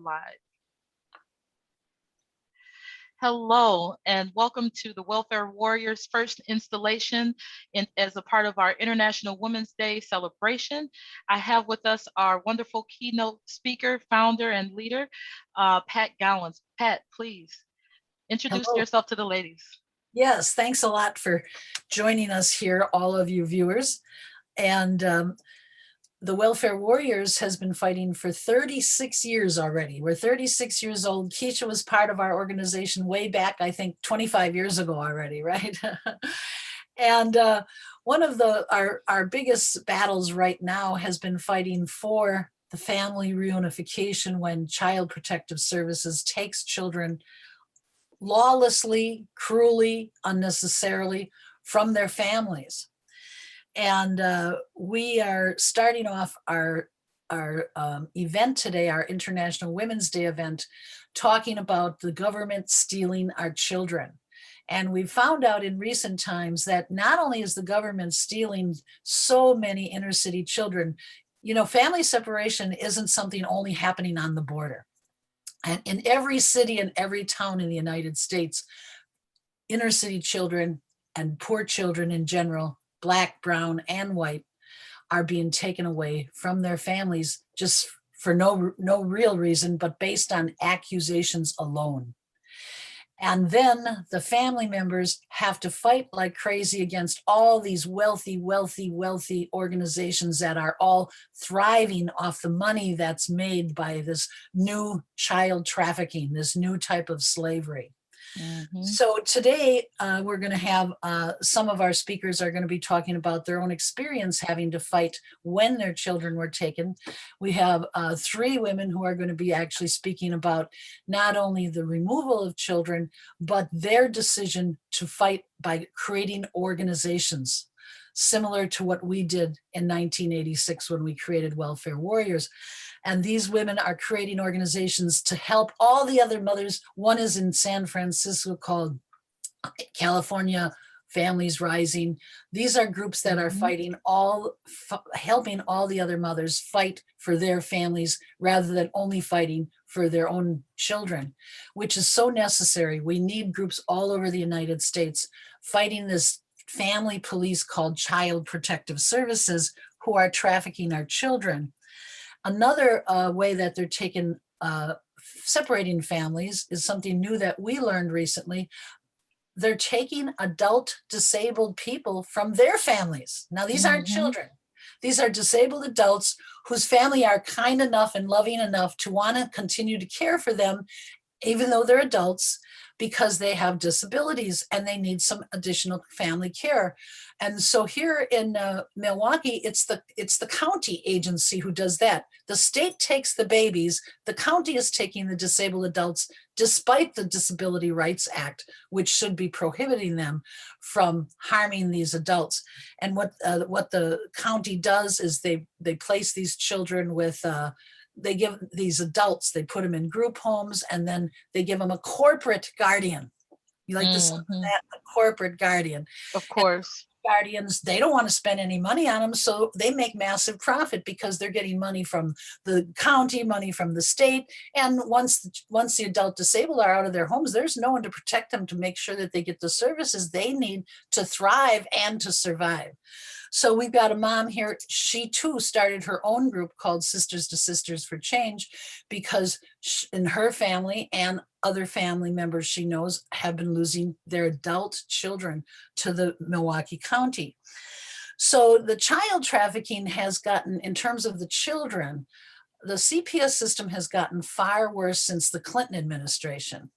Live. Hello, and welcome to the Welfare Warriors first installation as a part of our International Women's Day celebration. I have with us our wonderful keynote speaker, founder, and leader, Pat Gowans. Pat, please introduce Hello. yourself to the ladies. Yes, thanks a lot for joining us here, all of you viewers. And the Welfare Warriors has been fighting for 36 years already. We're 36 years old. Keisha was part of our organization way back, I think 25 years ago already, right? And one of our biggest battles right now has been fighting for the family reunification when Child Protective Services takes children lawlessly, cruelly, unnecessarily from their families. And we are starting off our event today, our International Women's Day event, talking about the government stealing our children. And we found out in recent times that not only is the government stealing so many inner city children, you know, family separation isn't something only happening on the border. And in every city and every town in the United States, inner city children and poor children in general, Black, brown, and white, are being taken away from their families just for no real reason, but based on accusations alone. And then the family members have to fight like crazy against all these wealthy organizations that are all thriving off the money that's made by this new child trafficking, this new type of slavery. So today we're going to have some of our speakers are going to be talking about their own experience having to fight when their children were taken. We have three women who are going to be actually speaking about not only the removal of children, but their decision to fight by creating organizations similar to what we did in 1986 when we created Welfare Warriors. And these women are creating organizations to help all the other mothers. One is in San Francisco called California Families Rising. These are groups that are fighting helping all the other mothers fight for their families rather than only fighting for their own children, which is so necessary. We need groups all over the United States fighting this family police called Child Protective Services who are trafficking our children. Another way that they're taking separating families is something new that we learned recently. They're taking adult disabled people from their families. Now, these aren't children. These are disabled adults whose family are kind enough and loving enough to want to continue to care for them, even though they're adults, because they have disabilities and they need some additional family care. And so here in Milwaukee, it's the county agency who does that. The state takes the babies, the county is taking the disabled adults, despite the Disability Rights Act, which should be prohibiting them from harming these adults. And what the county does is they place these children with they give these adults, they put them in group homes, and then they give them a corporate guardian. You like this, that, a corporate guardian. Of course. Guardians, they don't want to spend any money on them, so they make massive profit because they're getting money from the county, money from the state. And once the adult disabled are out of their homes, there's no one to protect them, to make sure that they get the services they need to thrive and to survive. So we've got a mom here. She too started her own group called Sisters to Sisters for Change because in her family and other family members she knows have been losing their adult children to the Milwaukee County. So the child trafficking has gotten, in terms of the children, the CPS system has gotten far worse since the Clinton administration.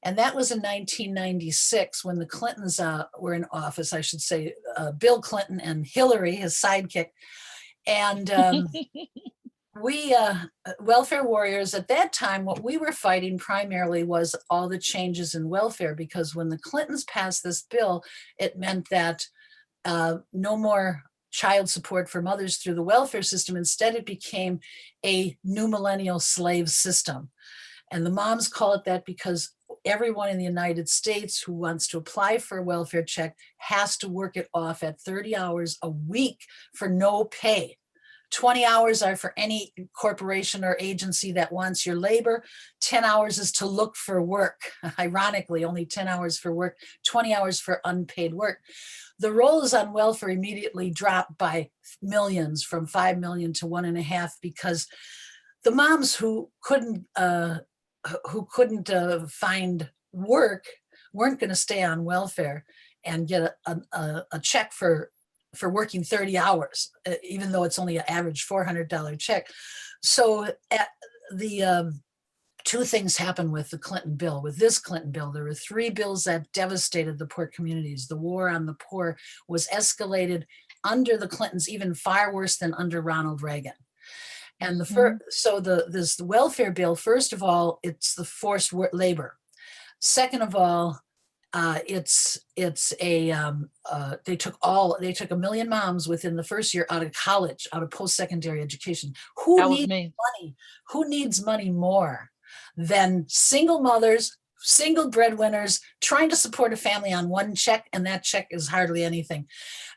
And that was in 1996 when the Clintons were in office, I should say, Bill Clinton and Hillary, his sidekick. And we, Welfare Warriors, at that time, what we were fighting primarily was all the changes in welfare, because when the Clintons passed this bill, it meant that no more child support for mothers through the welfare system. Instead, it became a new millennial slave system. And the moms call it that because everyone in the United States who wants to apply for a welfare check has to work it off at 30 hours a week for no pay. 20 hours are for any corporation or agency that wants your labor. 10 hours is to look for work. Ironically, only 10 hours for work, 20 hours for unpaid work. The rolls on welfare immediately dropped by millions, from 5 million to 1.5, because the moms who couldn't find work weren't going to stay on welfare and get a check for working 30 hours, even though it's only an average $400 check. So the two things happened with the Clinton bill. With this Clinton bill, there were 3 bills that devastated the poor communities. The war on the poor was escalated under the Clintons, even far worse than under Ronald Reagan. And this welfare bill, first of all, it's the forced labor. Second of all, it's a they took 1 million moms within the first year out of college, out of post-secondary education. That was me. Who needs money more than single mothers, single breadwinners trying to support a family on one check, and that check is hardly anything.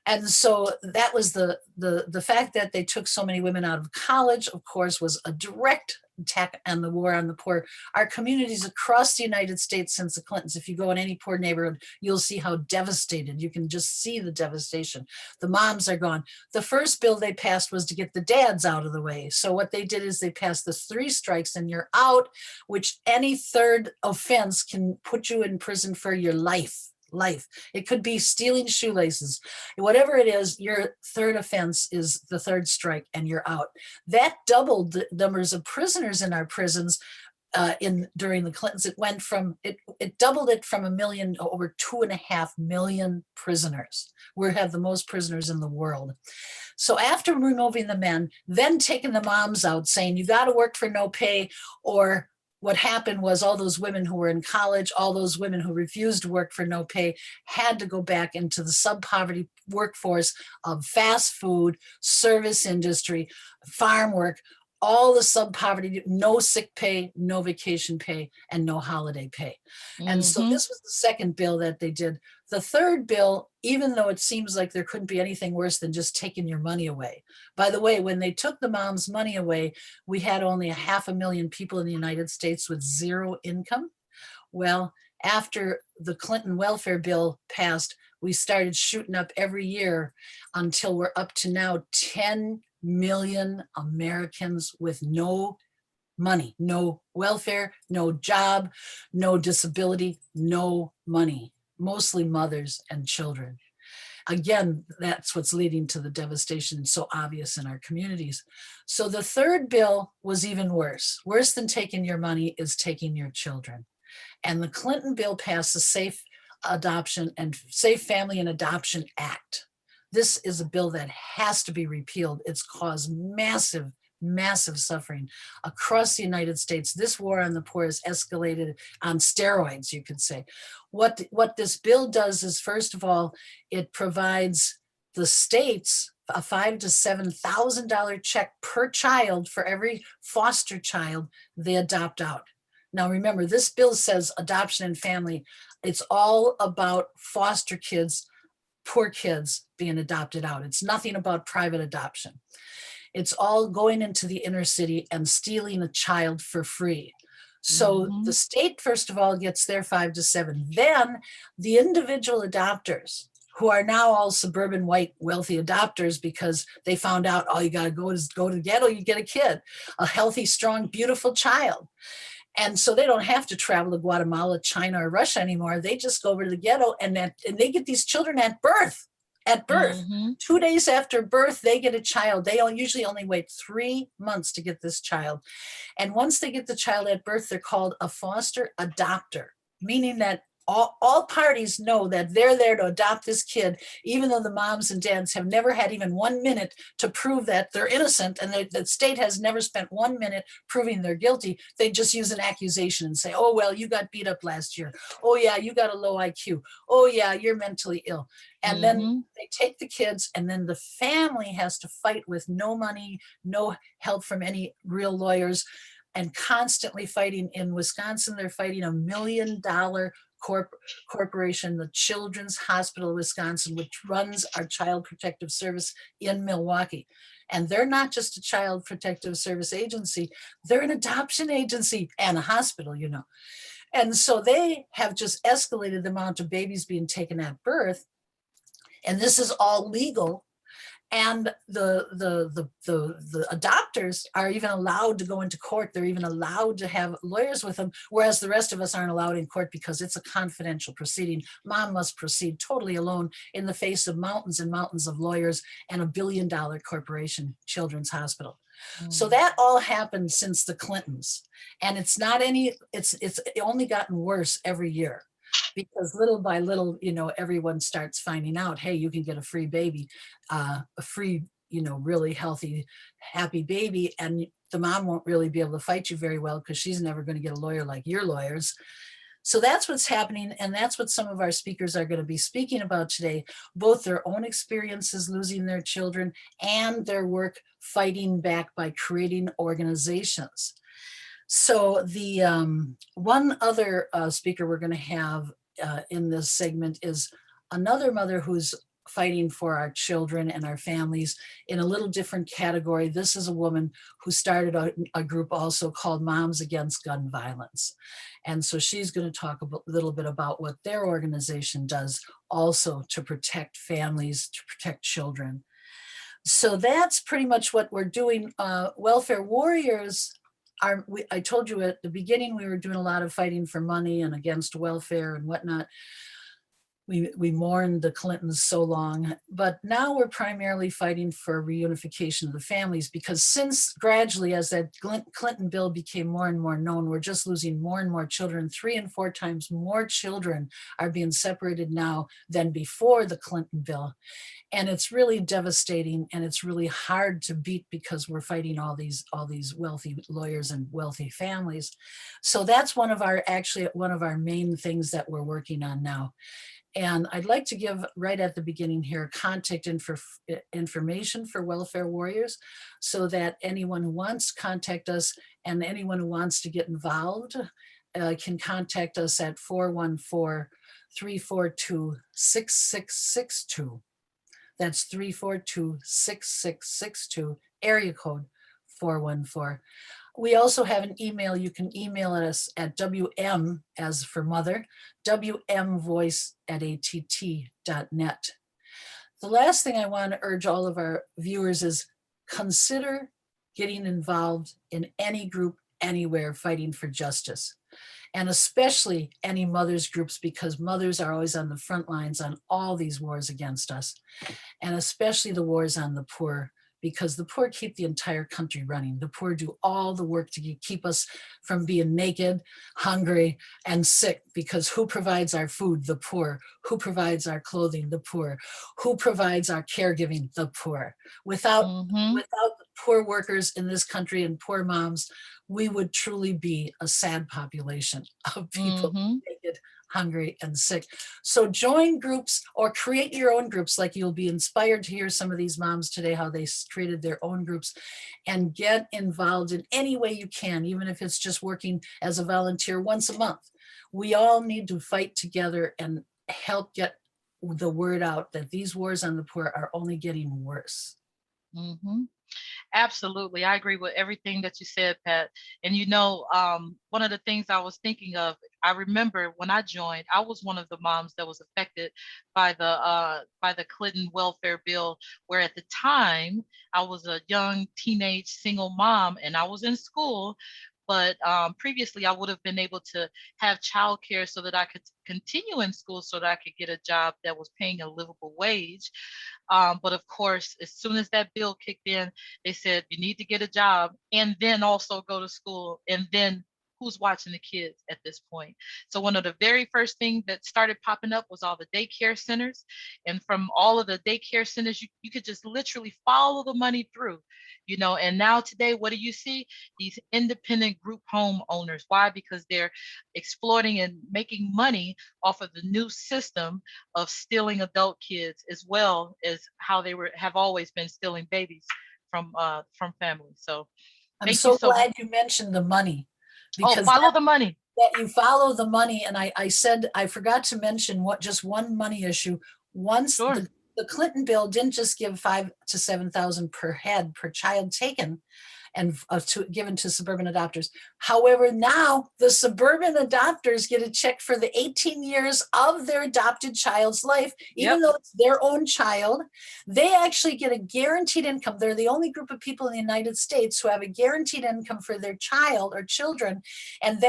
And so that was the fact that they took so many women out of college, of course, was a direct attack on the war on the poor. Our communities across the United States since the Clintons, if you go in any poor neighborhood, you'll see how devastated. You can just see the devastation. The moms are gone. The first bill they passed was to get the dads out of the way. So what they did is they passed the 3 strikes and you're out, which any third offense can put you in prison for your life. It could be stealing shoelaces. Whatever it is, your third offense is the 3rd strike and you're out. That doubled the numbers of prisoners in our prisons during the Clintons. It doubled it from 1 million to over 2.5 million prisoners. We have the most prisoners in the world. So after removing the men, then taking the moms out, saying you got to work for no pay, or what happened was all those women who were in college, all those women who refused to work for no pay, had to go back into the sub-poverty workforce of fast food, service industry, farm work, all the sub-poverty, no sick pay, no vacation pay, and no holiday pay. And so this was the second bill that they did. The third bill, even though it seems like there couldn't be anything worse than just taking your money away. By the way, when they took the mom's money away, we had only 500,000 people in the United States with 0 income. Well, after the Clinton welfare bill passed, we started shooting up every year until we're up to now 10 million Americans with no money, no welfare, no job, no disability, no money, mostly mothers and children. Again, that's what's leading to the devastation so obvious in our communities. So the third bill was even worse. Worse than taking your money is taking your children. And the Clinton bill passed the Safe Family and Adoption Act. This is a bill that has to be repealed. It's caused massive suffering across the United States. This war on the poor has escalated on steroids, you could say. What this bill does is, first of all, it provides the states a $5,000 to $7,000 check per child for every foster child they adopt out. Now, remember, this bill says adoption and family. It's all about foster kids, poor kids being adopted out. It's nothing about private adoption. It's all going into the inner city and stealing a child for free. So the state, first of all, gets their 5 to 7. Then the individual adopters, who are now all suburban white wealthy adopters because they found out all you got to go is go to the ghetto, you get a kid, a healthy, strong, beautiful child. And so they don't have to travel to Guatemala, China, or Russia anymore. They just go over to the ghetto and they get these children at birth. At birth, 2 days after birth, they get a child. They usually only wait 3 months to get this child. And once they get the child at birth, they're called a foster adopter, meaning that all parties know that they're there to adopt this kid, even though the moms and dads have never had even 1 minute to prove that they're innocent, and the state has never spent 1 minute proving they're guilty. They just use an accusation and say, oh, well, you got beat up last year. Oh, yeah, you got a low IQ. Oh, yeah, you're mentally ill. And then they take the kids, and then the family has to fight with no money, no help from any real lawyers. and constantly fighting. In Wisconsin, they're fighting $1 million corporation, the Children's Hospital of Wisconsin, which runs our Child Protective Service in Milwaukee. And they're not just a Child Protective Service agency, they're an adoption agency and a hospital, you know. And so they have just escalated the amount of babies being taken at birth. And this is all legal, and the adopters are even allowed to go into court. They're even allowed to have lawyers with them, whereas the rest of us aren't allowed in court because it's a confidential proceeding. Mom must proceed totally alone in the face of mountains and mountains of lawyers and $1 billion corporation, Children's Hospital. So Mm. that all happened since the Clintons, and it's only gotten worse every year, because little by little, you know, everyone starts finding out, hey, you can get a free baby, a free, you know, really healthy, happy baby, and the mom won't really be able to fight you very well because she's never going to get a lawyer like your lawyers. So that's what's happening, and that's what some of our speakers are going to be speaking about today, both their own experiences losing their children and their work fighting back by creating organizations. So the one other speaker we're going to have in this segment is another mother who's fighting for our children and our families in a little different category. This is a woman who started a group also called Moms Against Gun Violence. And so she's going to talk a little bit about what their organization does also to protect families, to protect children. So that's pretty much what we're doing. Welfare Warriors I told you at the beginning, we were doing a lot of fighting for money and against welfare and whatnot. We mourned the Clintons so long, but now we're primarily fighting for reunification of the families, because since gradually, as that Clinton bill became more and more known, we're just losing more and more children. 3 and 4 times more children are being separated now than before the Clinton bill. And it's really devastating, and it's really hard to beat because we're fighting all these wealthy lawyers and wealthy families. So that's one of our main things that we're working on now. And I'd like to give right at the beginning here contact information for Welfare Warriors, so that anyone who wants to contact us and anyone who wants to get involved can contact us at 414-342-6662. That's 342-6662, area code 414. We also have an email. You can email us at WM, as for mother, wmvoice@att.net. The last thing I want to urge all of our viewers is consider getting involved in any group, anywhere, fighting for justice. And especially any mothers groups, because mothers are always on the front lines on all these wars against us, and especially the wars on the poor, because the poor keep the entire country running. The poor do all the work to keep us from being naked, hungry, and sick, because who provides our food? The poor. Who provides our clothing? The poor. Who provides our caregiving? The poor. Without Mm-hmm. the poor workers in this country and poor moms, we would truly be a sad population of people Mm-hmm. naked, hungry, and sick. So join groups or create your own groups. Like, you'll be inspired to hear some of these moms today, how they created their own groups, and get involved in any way you can, even if it's just working as a volunteer once a month. We all need to fight together and help get the word out that these wars on the poor are only getting worse. Mm-hmm. Absolutely. I agree with everything that you said, Pat. And you know, one of the things I was thinking of, I remember when I joined, I was one of the moms that was affected by the Clinton welfare bill, where at the time I was a young teenage single mom and I was in school. But previously, I would have been able to have childcare so that I could continue in school, so that I could get a job that was paying a livable wage. But of course, as soon as that bill kicked in, they said you need to get a job and then also go to school. And then who's watching the kids at this point? So one of the very first things that started popping up was all the daycare centers. And from all of the daycare centers, you could just literally follow the money through, you know. And now today, what do you see? These independent group home owners. Why? Because they're exploiting and making money off of the new system of stealing adult kids, as well as how they have always been stealing babies from families. So I'm Thank you so so much. glad you mentioned the money, Oh, because follow the money. that you follow the money. And I said, I forgot to mention what just one money issue. Once Sure. the Clinton bill didn't just give 5 to 7,000 per head per child taken and given to suburban adopters. However, now the suburban adopters get a check for the 18 years of their adopted child's life, Yep. even though it's their own child. They actually get a guaranteed income. They're the only group of people in the United States who have a guaranteed income for their child or children. And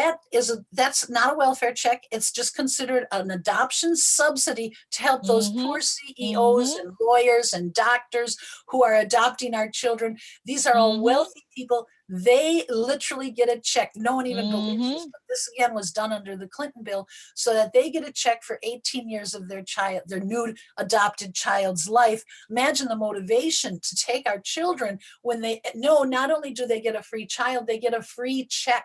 that's not a welfare check. It's just considered an adoption subsidy to help those Mm-hmm. poor CEOs Mm-hmm. and lawyers and doctors who are adopting our children. These are all Mm-hmm. wealthy people. They literally get a check. No one even believes this, Mm-hmm. but this again was done under the Clinton bill, so that they get a check for 18 years of their new adopted child's life. Imagine the motivation to take our children when they know not only do they get a free child, they get a free check.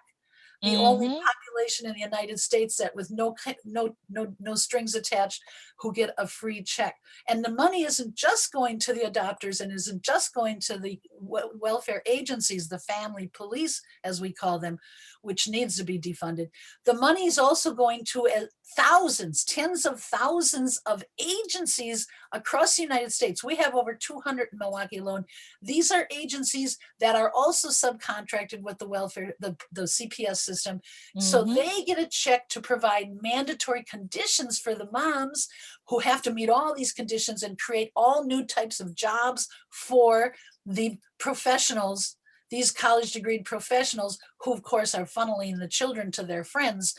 The only Mm-hmm. population in the United States that with no strings attached, who get a free check. And the money isn't just going to the adopters and isn't just going to the welfare agencies, the family police, as we call them, which needs to be defunded. The money is also going to thousands, tens of thousands of agencies across the United States. We have over 200 in Milwaukee alone. These are agencies that are also subcontracted with the welfare, the CPS system. So Mm-hmm. they get a check to provide mandatory conditions for the moms who have to meet all these conditions and create all new types of jobs for the professionals, these college degreed professionals who of course are funneling the children to their friends.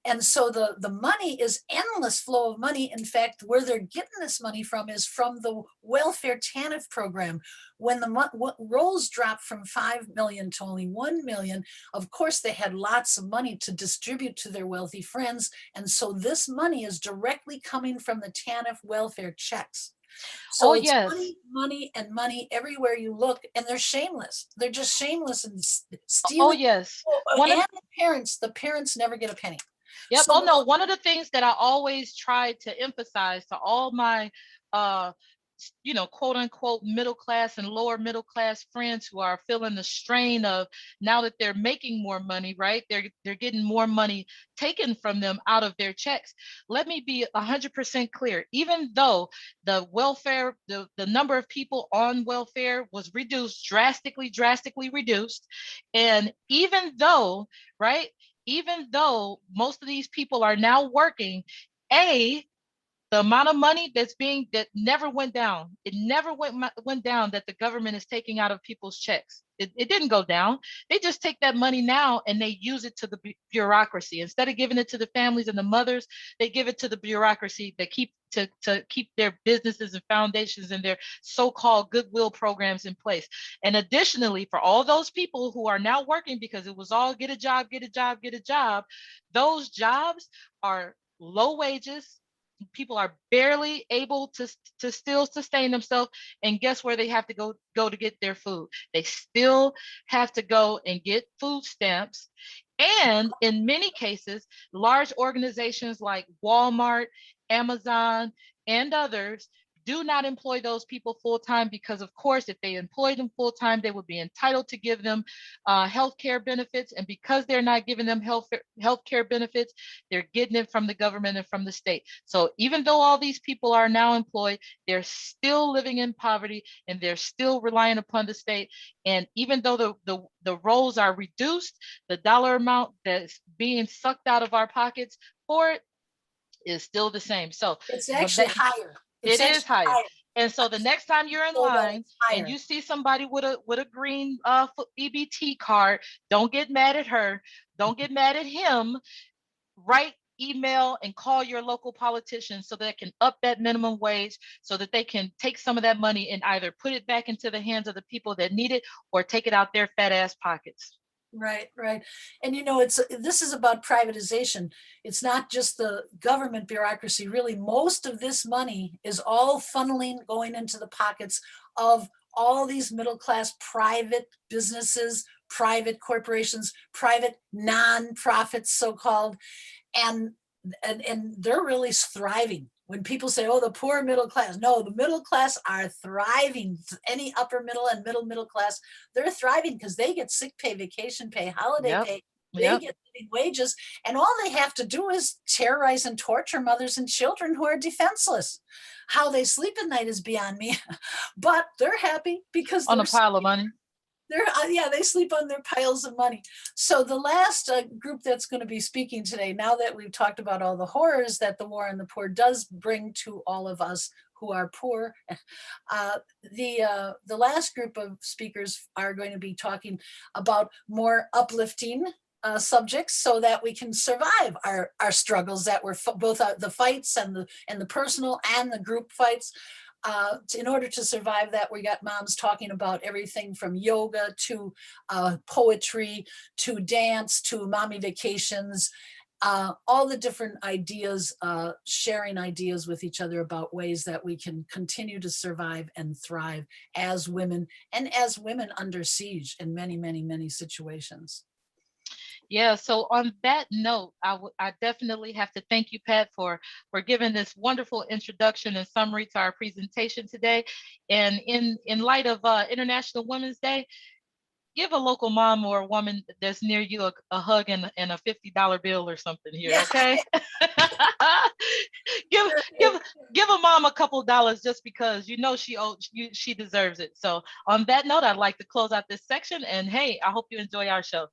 And so the money is endless flow of money. In fact, where they're getting this money from is from the welfare TANF program. When the rolls dropped from 5 million to only 1 million, of course, they had lots of money to distribute to their wealthy friends. And so this money is directly coming from the TANF welfare checks. Oh, So it's yes. money, money, and money everywhere you look. And they're shameless. They're just shameless and Oh, stealing. yes. Oh, One of and the parents never get a penny. Yep. So Oh no, one of the things that I always try to emphasize to all my uh quote unquote middle class and lower middle class friends who are feeling the strain of now that they're making more money, right? They're getting more money taken from them out of their checks. Let me be 100% clear. Even though the welfare, the number of people on welfare was reduced, drastically reduced, and even though, right, even though most of these people are now working, a the amount of money that never went down, it never went down, that the government is taking out of people's checks. It didn't go down. They just take that money now and they use it to the bureaucracy. Instead of giving it to the families and the mothers, they give it to the bureaucracy that to keep their businesses and foundations and their so-called goodwill programs in place. And additionally, for all those people who are now working, because it was all get a job, get a job, get a job, those jobs are low wages. People are barely able to still sustain themselves, and guess where they have to go to get their food? They still have to go and get food stamps. And in many cases, large organizations like Walmart, Amazon, and others do not employ those people full time, because of course if they employ them full time, they would be entitled to give them health care benefits, and because they're not giving them health care benefits, they're getting it from the government and from the state. So even though all these people are now employed, they're still living in poverty and they're still relying upon the state. And even though the rolls are reduced, the dollar amount that's being sucked out of our pockets for it is still the same. So it's when actually higher. It's it is actually higher. higher. And so the next time you're in So that line it's and higher. you see somebody with a green EBT card, don't get mad at her. Don't get mad at him. Write, email, and call your local politicians so they can up that minimum wage, so that they can take some of that money and either put it back into the hands of the people that need it or take it out their fat ass pockets. Right, right. And this is about privatization. It's not just the government bureaucracy. Really, most of this money is all funneling going into the pockets of all these middle class private businesses, private corporations, private non-profits, so-called, and they're really thriving. when people say, oh, the poor middle class, no, the middle class are thriving. Any upper middle and middle class, they're thriving because they get sick pay, vacation pay, holiday Yep. pay. They Yep. get living wages, and all they have to do is terrorize and torture mothers and children who are defenseless. How they sleep at night is beyond me, but they're happy because On a they're pile of money. yeah, they sleep on their piles of money. So the last group that's going to be speaking today, now that we've talked about all the horrors that the war on the poor does bring to all of us who are poor, the last group of speakers are going to be talking about more uplifting subjects so that we can survive our struggles that were both the fights and the personal and the group fights. In order to survive that, we got moms talking about everything from yoga to poetry to dance to mommy vacations, all the different ideas, sharing ideas with each other about ways that we can continue to survive and thrive as women and as women under siege in many, many, many situations. Yeah, so on that note, I definitely have to thank you, Pat, for giving this wonderful introduction and summary to our presentation today. And in light of International Women's Day, give a local mom or a woman that's near you a hug and a $50 bill or something here, Yeah. okay? give give give a mom a couple dollars just because you know she deserves it. So on that note, I'd like to close out this section. And hey, I hope you enjoy our show.